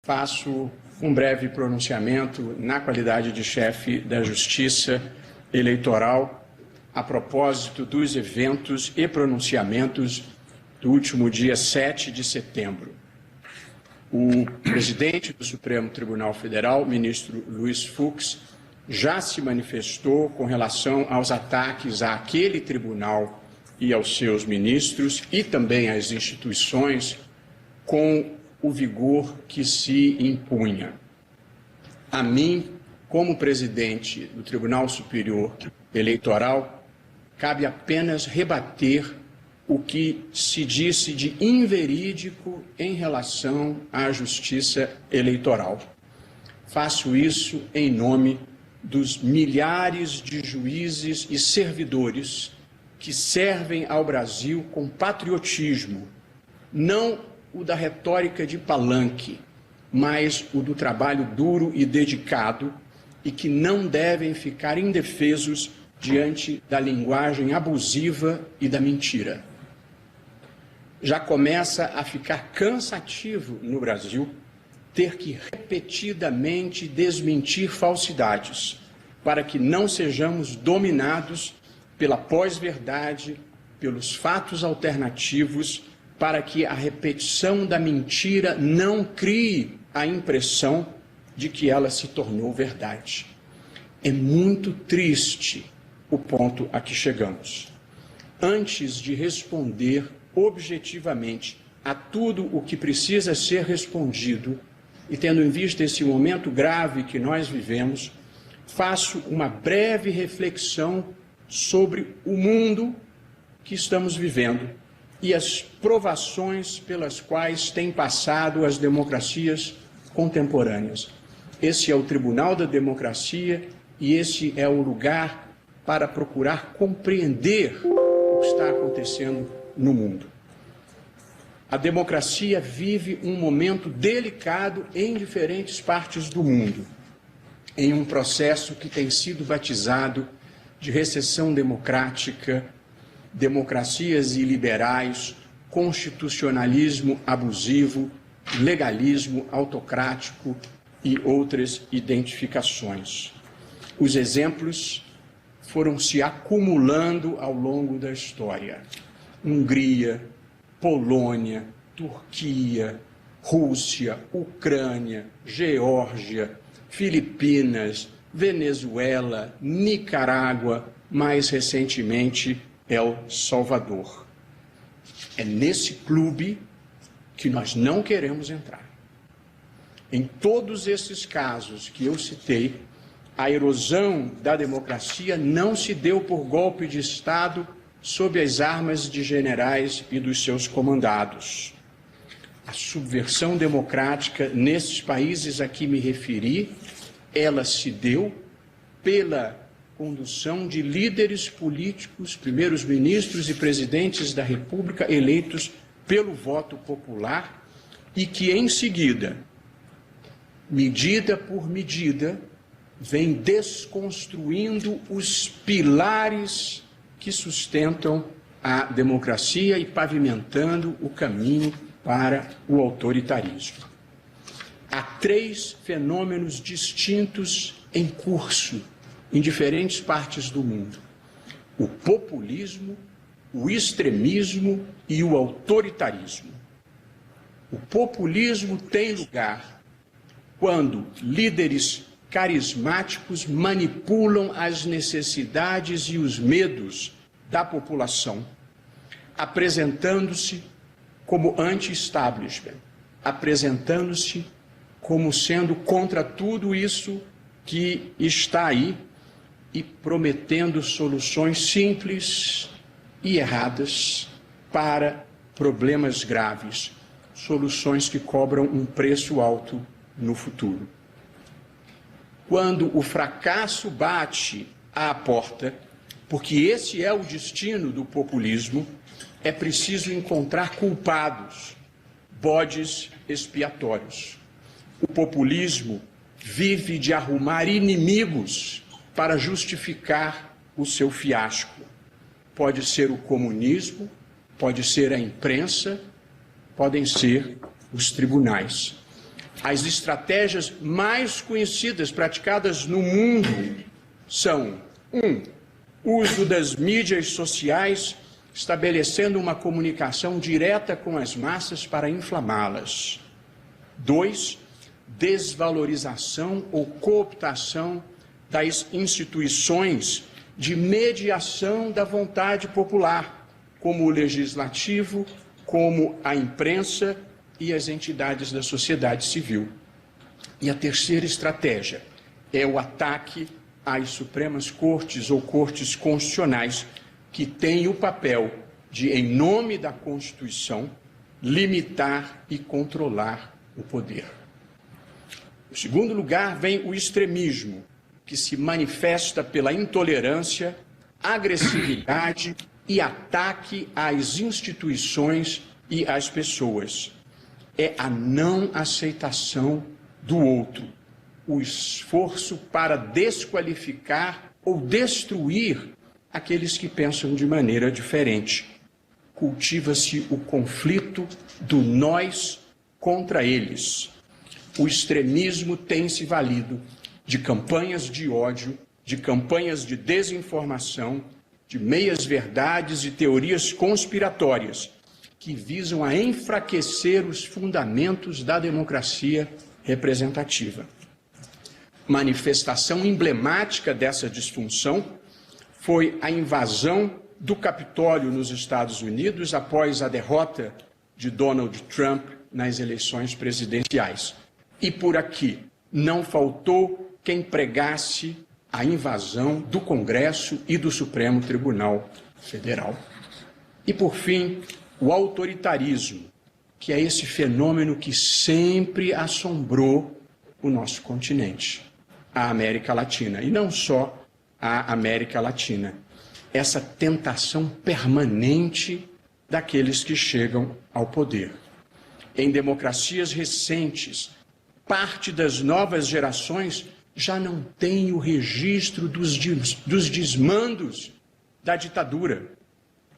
faço um breve pronunciamento na qualidade de chefe da Justiça Eleitoral a propósito dos eventos e pronunciamentos do último dia 7 de setembro. O presidente do Supremo Tribunal Federal, ministro Luiz Fux, já se manifestou com relação aos ataques àquele tribunal e aos seus ministros e também às instituições com o vigor que se impunha. A mim, como presidente do Tribunal Superior Eleitoral, cabe apenas rebater o que se disse de inverídico em relação à Justiça Eleitoral. Faço isso em nome dos milhares de juízes e servidores que servem ao Brasil com patriotismo, não o da retórica de palanque, mas o do trabalho duro e dedicado, e que não devem ficar indefesos diante da linguagem abusiva e da mentira. Já começa a ficar cansativo no Brasil ter que repetidamente desmentir falsidades, para que não sejamos dominados pela pós-verdade, pelos fatos alternativos, para que a repetição da mentira não crie a impressão de que ela se tornou verdade. É muito triste o ponto a que chegamos. Antes de responder objetivamente a tudo o que precisa ser respondido, e tendo em vista esse momento grave que nós vivemos, faço uma breve reflexão sobre o mundo que estamos vivendo e as provações pelas quais têm passado as democracias contemporâneas. Esse é o Tribunal da Democracia e esse é o lugar para procurar compreender o que está acontecendo no mundo. A democracia vive um momento delicado em diferentes partes do mundo, em um processo que tem sido batizado de recessão democrática, democracias iliberais, constitucionalismo abusivo, legalismo autocrático e outras identificações. Os exemplos foram se acumulando ao longo da história. Hungria, Polônia, Turquia, Rússia, Ucrânia, Geórgia, Filipinas, Venezuela, Nicarágua, mais recentemente, El Salvador. É nesse clube que nós não queremos entrar. Em todos esses casos que eu citei, a erosão da democracia não se deu por golpe de Estado sob as armas de generais e dos seus comandados. A subversão democrática nesses países a que me referi, ela se deu pela condução de líderes políticos, primeiros ministros e presidentes da República eleitos pelo voto popular e que, em seguida, medida por medida, vem desconstruindo os pilares que sustentam a democracia e pavimentando o caminho para o autoritarismo. Há 3 fenômenos distintos em curso em diferentes partes do mundo: o populismo, o extremismo e o autoritarismo. O populismo tem lugar quando líderes carismáticos manipulam as necessidades e os medos da população, apresentando-se como anti-establishment, apresentando-se como sendo contra tudo isso que está aí e prometendo soluções simples e erradas para problemas graves, soluções que cobram um preço alto no futuro. Quando o fracasso bate à porta, porque esse é o destino do populismo, é preciso encontrar culpados, bodes expiatórios. O populismo vive de arrumar inimigos para justificar o seu fiasco. Pode ser o comunismo, pode ser a imprensa, podem ser os tribunais. As estratégias mais conhecidas praticadas no mundo são: 1. Uso das mídias sociais, estabelecendo uma comunicação direta com as massas para inflamá-las. 2. Desvalorização ou cooptação das instituições de mediação da vontade popular, como o legislativo, como a imprensa e as entidades da sociedade civil. E a terceira estratégia é o ataque às Supremas Cortes ou Cortes Constitucionais, que têm o papel de, em nome da Constituição, limitar e controlar o poder. Em segundo lugar, vem o extremismo, que se manifesta pela intolerância, agressividade e ataque às instituições e às pessoas. É a não aceitação do outro, o esforço para desqualificar ou destruir aqueles que pensam de maneira diferente. Cultiva-se o conflito do nós contra eles. O extremismo tem se valido de campanhas de ódio, de campanhas de desinformação, de meias-verdades e teorias conspiratórias que visam a enfraquecer os fundamentos da democracia representativa. Manifestação emblemática dessa disfunção foi a invasão do Capitólio nos Estados Unidos após a derrota de Donald Trump nas eleições presidenciais. E por aqui não faltou quem pregasse a invasão do Congresso e do Supremo Tribunal Federal. E por fim, o autoritarismo, que é esse fenômeno que sempre assombrou o nosso continente, a América Latina, e não só a América Latina. Essa tentação permanente daqueles que chegam ao poder. Em democracias recentes, parte das novas gerações já não tem o registro dos desmandos da ditadura,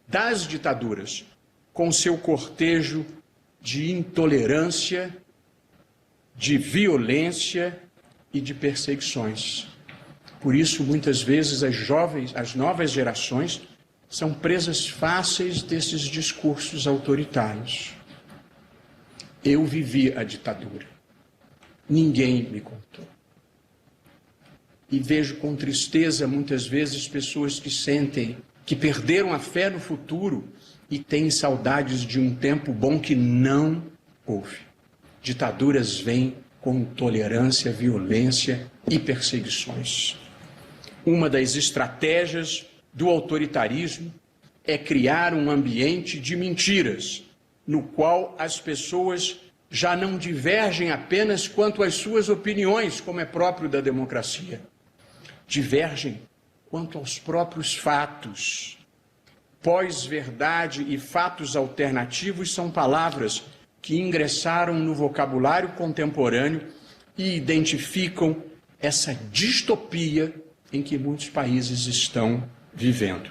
das ditaduras, com seu cortejo de intolerância, de violência e de perseguições. Por isso, muitas vezes, as novas gerações são presas fáceis desses discursos autoritários. Eu vivi a ditadura. Ninguém me contou. E vejo com tristeza, muitas vezes, pessoas que sentem que perderam a fé no futuro e têm saudades de um tempo bom que não houve. Ditaduras vêm com intolerância, violência e perseguições. Uma das estratégias do autoritarismo é criar um ambiente de mentiras, no qual as pessoas já não divergem apenas quanto às suas opiniões, como é próprio da democracia. Divergem quanto aos próprios fatos. Pós-verdade e fatos alternativos são palavras que ingressaram no vocabulário contemporâneo e identificam essa distopia em que muitos países estão vivendo.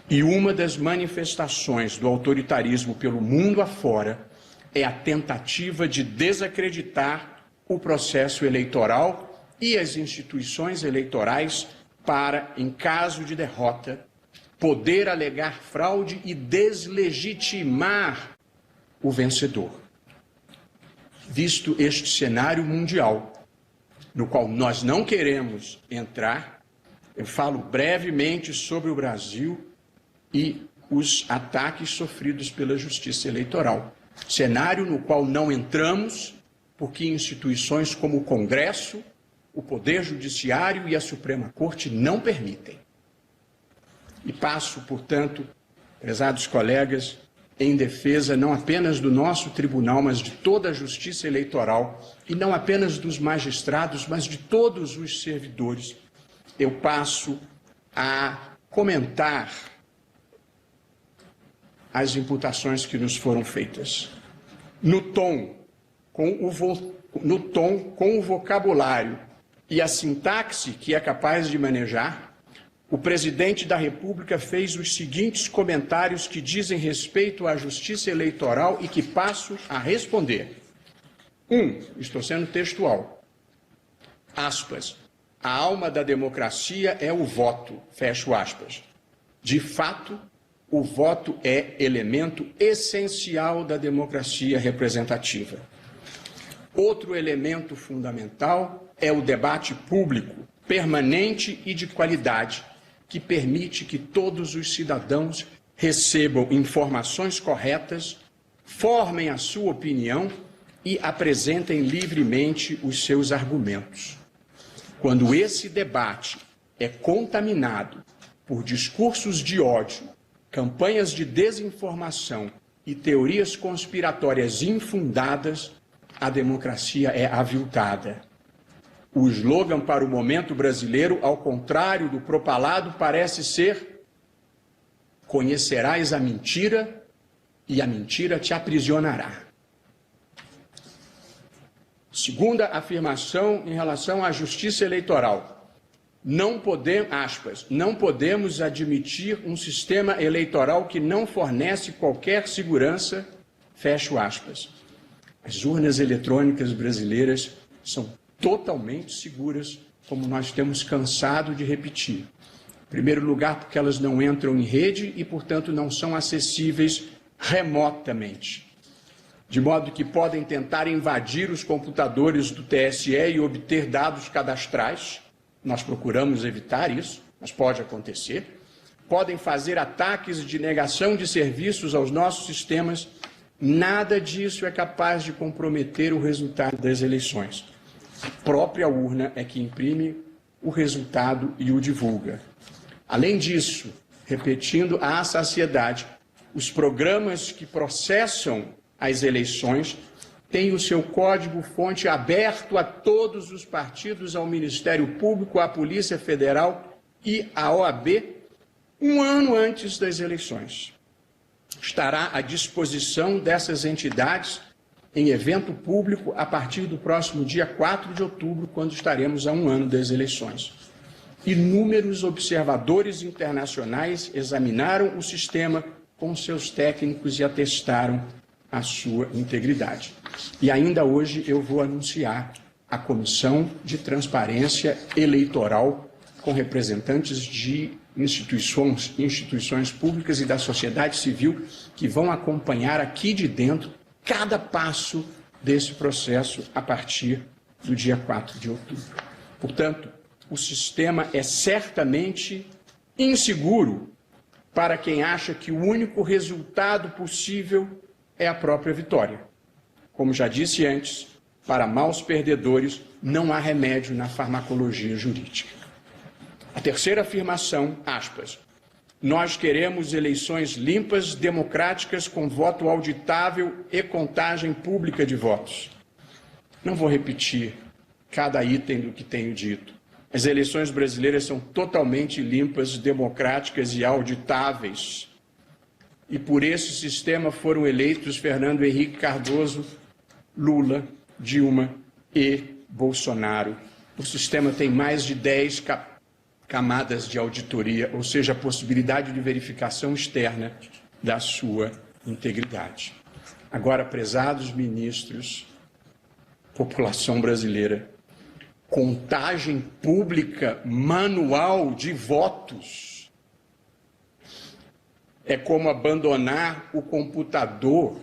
E uma das manifestações do autoritarismo pelo mundo afora é a tentativa de desacreditar o processo eleitoral e as instituições eleitorais para, em caso de derrota, poder alegar fraude e deslegitimar o vencedor. Visto este cenário mundial, no qual nós não queremos entrar, eu falo brevemente sobre o Brasil e os ataques sofridos pela Justiça Eleitoral. Cenário no qual não entramos, porque instituições como o Congresso, o Poder Judiciário e a Suprema Corte não permitem. E passo, portanto, prezados colegas, em defesa não apenas do nosso tribunal, mas de toda a Justiça Eleitoral, e não apenas dos magistrados, mas de todos os servidores. Eu passo a comentar as imputações que nos foram feitas. No tom, com o vocabulário e a sintaxe que é capaz de manejar, o presidente da República fez os seguintes comentários que dizem respeito à Justiça Eleitoral e que passo a responder. Estou sendo textual, aspas, a alma da democracia é o voto, fecho aspas. De fato, o voto é elemento essencial da democracia representativa. Outro elemento fundamental é o debate público, permanente e de qualidade, que permite que todos os cidadãos recebam informações corretas, formem a sua opinião e apresentem livremente os seus argumentos. Quando esse debate é contaminado por discursos de ódio, campanhas de desinformação e teorias conspiratórias infundadas, a democracia é aviltada. O slogan para o momento brasileiro, ao contrário do propalado, parece ser: conhecerás a mentira e a mentira te aprisionará. Segunda afirmação em relação à justiça eleitoral. Não podemos admitir um sistema eleitoral que não fornece qualquer segurança, fecho aspas. As urnas eletrônicas brasileiras são totalmente seguras, como nós temos cansado de repetir. Em primeiro lugar, porque elas não entram em rede e, portanto, não são acessíveis remotamente. De modo que podem tentar invadir os computadores do TSE e obter dados cadastrais. Nós procuramos evitar isso, mas pode acontecer. Podem fazer ataques de negação de serviços aos nossos sistemas. Nada disso é capaz de comprometer o resultado das eleições. A própria urna é que imprime o resultado e o divulga. Além disso, repetindo à saciedade, os programas que processam as eleições têm o seu código-fonte aberto a todos os partidos, ao Ministério Público, à Polícia Federal e à OAB, um ano antes das eleições. Estará à disposição dessas entidades em evento público a partir do próximo dia 4 de outubro, quando estaremos a um ano das eleições. Inúmeros observadores internacionais examinaram o sistema com seus técnicos e atestaram a sua integridade. E ainda hoje eu vou anunciar a Comissão de Transparência Eleitoral com representantes de instituições públicas e da sociedade civil que vão acompanhar aqui de dentro cada passo desse processo a partir do dia 4 de outubro. Portanto, o sistema é certamente inseguro para quem acha que o único resultado possível é a própria vitória. Como já disse antes, para maus perdedores não há remédio na farmacologia jurídica. A terceira afirmação, aspas, nós queremos eleições limpas, democráticas, com voto auditável e contagem pública de votos. Não vou repetir cada item do que tenho dito. As eleições brasileiras são totalmente limpas, democráticas e auditáveis. E por esse sistema foram eleitos Fernando Henrique Cardoso, Lula, Dilma e Bolsonaro. O sistema tem mais de 10 camadas de auditoria, ou seja, a possibilidade de verificação externa da sua integridade. Agora, prezados ministros, população brasileira, contagem pública manual de votos é como abandonar o computador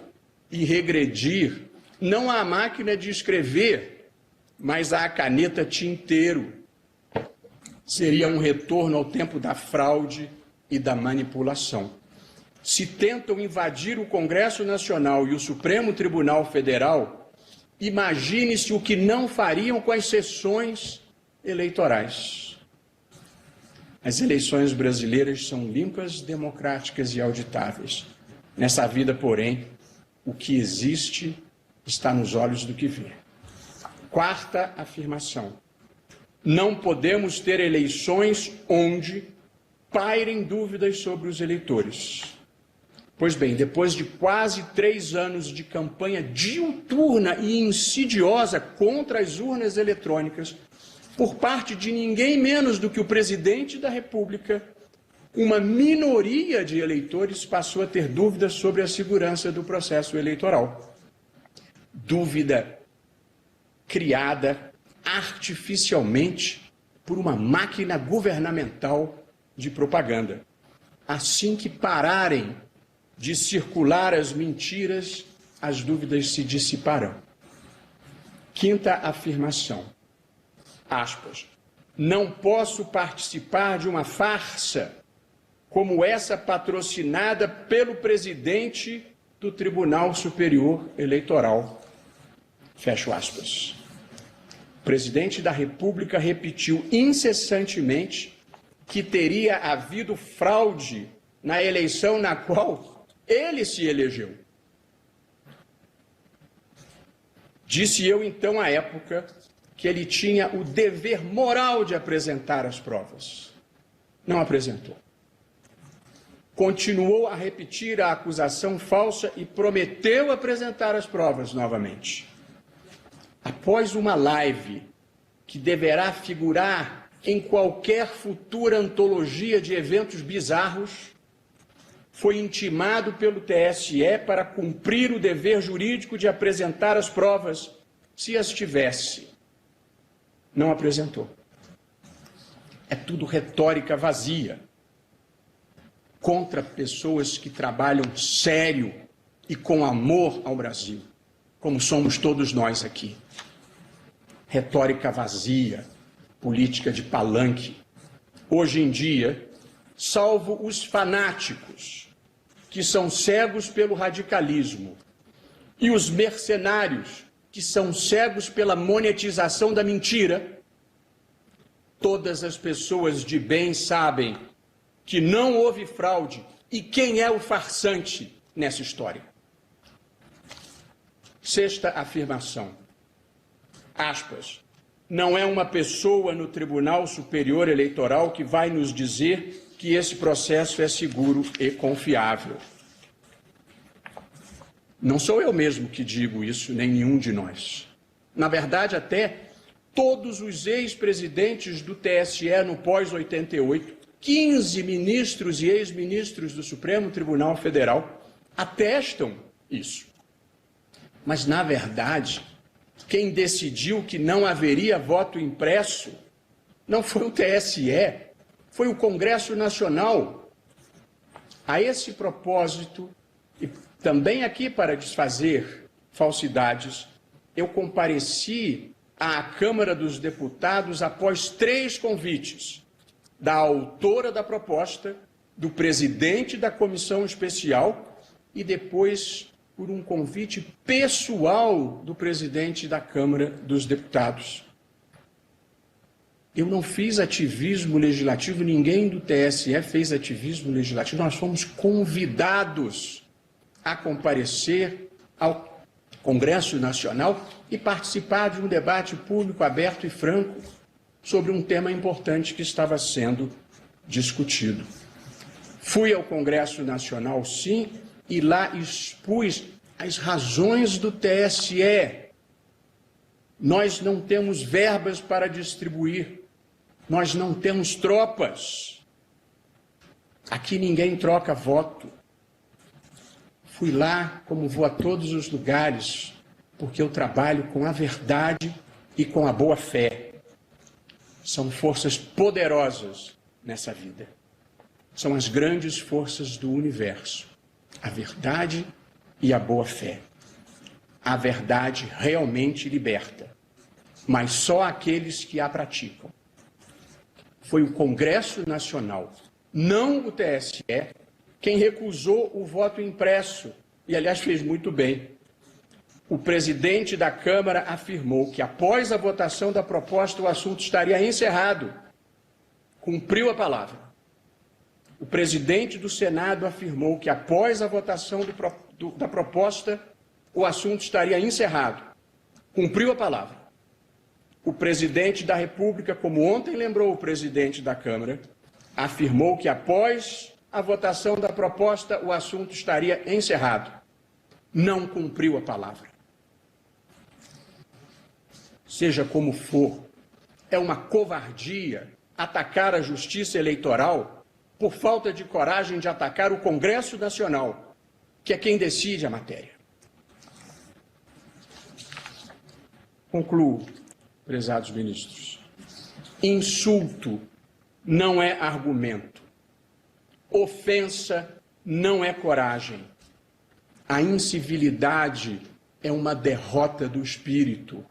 e regredir não à máquina de escrever, mas à caneta tinteiro. Seria um retorno ao tempo da fraude e da manipulação. Se tentam invadir o Congresso Nacional e o Supremo Tribunal Federal, imagine-se o que não fariam com as sessões eleitorais. As eleições brasileiras são limpas, democráticas e auditáveis. Nessa vida, porém, o que existe está nos olhos do que vê. Quarta afirmação. Não podemos ter eleições onde pairem dúvidas sobre os eleitores. Pois bem, depois de quase 3 anos de campanha diuturna e insidiosa contra as urnas eletrônicas, por parte de ninguém menos do que o presidente da República, uma minoria de eleitores passou a ter dúvidas sobre a segurança do processo eleitoral. Dúvida criada artificialmente por uma máquina governamental de propaganda. Assim que pararem de circular as mentiras, as dúvidas se dissiparão. Quinta afirmação, aspas, não posso participar de uma farsa como essa patrocinada pelo presidente do Tribunal Superior Eleitoral. Fecho aspas. O presidente da República repetiu incessantemente que teria havido fraude na eleição na qual ele se elegeu. Disse eu, então, à época, que ele tinha o dever moral de apresentar as provas. Não apresentou. Continuou a repetir a acusação falsa e prometeu apresentar as provas novamente. Após uma live que deverá figurar em qualquer futura antologia de eventos bizarros, foi intimado pelo TSE para cumprir o dever jurídico de apresentar as provas, se as tivesse. Não apresentou. É tudo retórica vazia contra pessoas que trabalham sério e com amor ao Brasil, como somos todos nós aqui. Retórica vazia, política de palanque. Hoje em dia, salvo os fanáticos, que são cegos pelo radicalismo, e os mercenários, que são cegos pela monetização da mentira, todas as pessoas de bem sabem que não houve fraude e quem é o farsante nessa história. Sexta afirmação, aspas, não é uma pessoa no Tribunal Superior Eleitoral que vai nos dizer que esse processo é seguro e confiável. Não sou eu mesmo que digo isso, nem nenhum de nós. Na verdade, até todos os ex-presidentes do TSE no pós-88, 15 ministros e ex-ministros do Supremo Tribunal Federal atestam isso. Mas, na verdade, quem decidiu que não haveria voto impresso não foi o TSE, foi o Congresso Nacional. A esse propósito, e também aqui para desfazer falsidades, eu compareci à Câmara dos Deputados após 3 convites da autora da proposta, do presidente da comissão especial e depois por um convite pessoal do presidente da Câmara dos Deputados. Eu não fiz ativismo legislativo, ninguém do TSE fez ativismo legislativo, nós fomos convidados a comparecer ao Congresso Nacional e participar de um debate público aberto e franco sobre um tema importante que estava sendo discutido. Fui ao Congresso Nacional, sim, e lá expus as razões do TSE. Nós não temos verbas para distribuir, nós não temos tropas. Aqui ninguém troca voto. Fui lá, como vou a todos os lugares, porque eu trabalho com a verdade e com a boa fé. São forças poderosas nessa vida. São as grandes forças do universo. A verdade e a boa fé. A verdade realmente liberta, mas só aqueles que a praticam. Foi o Congresso Nacional, não o TSE, quem recusou o voto impresso, e aliás fez muito bem. O presidente da Câmara afirmou que após a votação da proposta o assunto estaria encerrado. Cumpriu a palavra. O presidente do Senado afirmou que após a votação da proposta o assunto estaria encerrado. Cumpriu a palavra. O presidente da República, como ontem lembrou o presidente da Câmara, afirmou que após a votação da proposta o assunto estaria encerrado. Não cumpriu a palavra. Seja como for, é uma covardia atacar a justiça eleitoral por falta de coragem de atacar o Congresso Nacional, que é quem decide a matéria. Concluo, prezados ministros. Insulto não é argumento. Ofensa não é coragem. A incivilidade é uma derrota do espírito.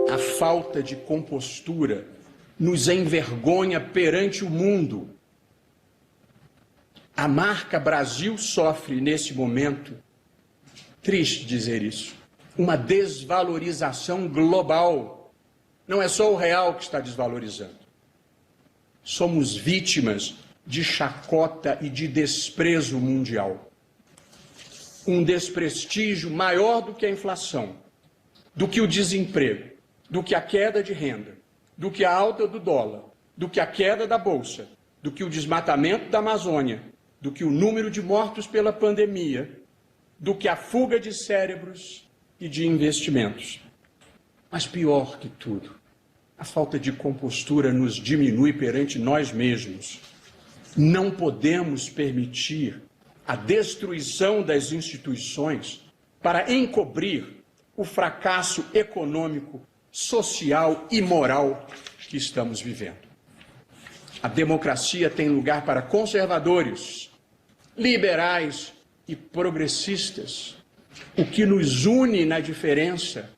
A falta de compostura nos envergonha perante o mundo. A marca Brasil sofre, nesse momento, triste dizer isso, uma desvalorização global. Não é só o real que está desvalorizando. Somos vítimas de chacota e de desprezo mundial. Um desprestígio maior do que a inflação, do que o desemprego, do que a queda de renda, do que a alta do dólar, do que a queda da bolsa, do que o desmatamento da Amazônia, do que o número de mortos pela pandemia, do que a fuga de cérebros e de investimentos. Mas pior que tudo, a falta de compostura nos diminui perante nós mesmos. Não podemos permitir a destruição das instituições para encobrir o fracasso econômico, social e moral que estamos vivendo. A democracia tem lugar para conservadores, liberais e progressistas. O que nos une na diferença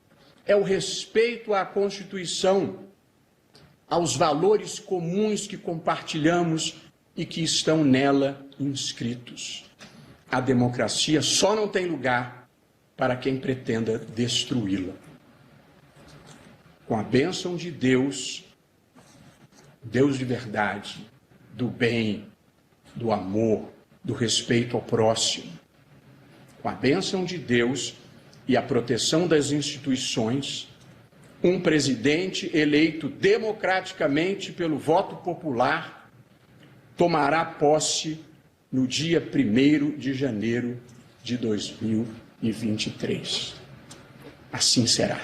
é o respeito à Constituição, aos valores comuns que compartilhamos e que estão nela inscritos. A democracia só não tem lugar para quem pretenda destruí-la. Com a bênção de Deus, Deus de verdade, do bem, do amor, do respeito ao próximo, com a bênção de Deus e a proteção das instituições, um presidente eleito democraticamente pelo voto popular tomará posse no dia 1º de janeiro de 2023. Assim será.